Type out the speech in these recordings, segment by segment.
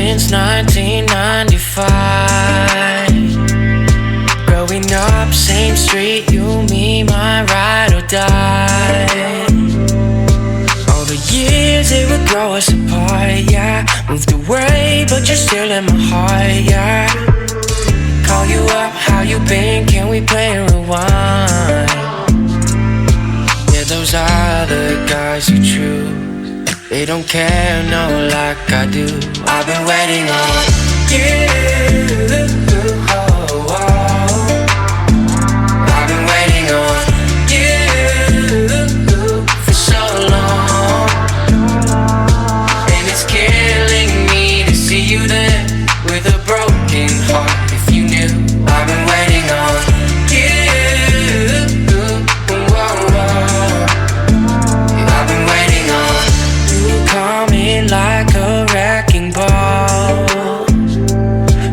since 1995. Growing up, same street, you, me, my ride or die. All the years it would grow us apart, yeah. Moved away, but you're still in my heart, yeah. Call you up, how you been? Can we play and rewind? Yeah, those are the guys you choose. They don't care, no, like I do. I've been waiting on you. Oh, oh. I've been waiting on you for so long, and it's killing me to see you there with a broken heart. If you knew, I've been waiting on you. I've been waiting on you coming like a wrecking ball,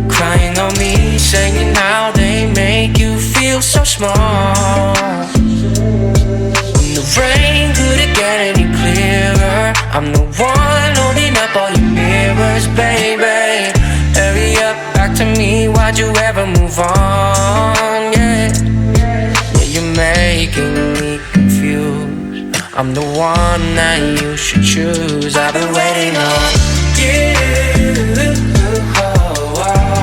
crying on me, saying how they make you feel so small. When the rain couldn't get any clearer, I'm the one holding up all your mirrors, baby. Hurry up, back to me, why'd you ever move on? Yeah, you're making me confused. I'm the one that you should choose. I've been waiting on you. Oh, oh.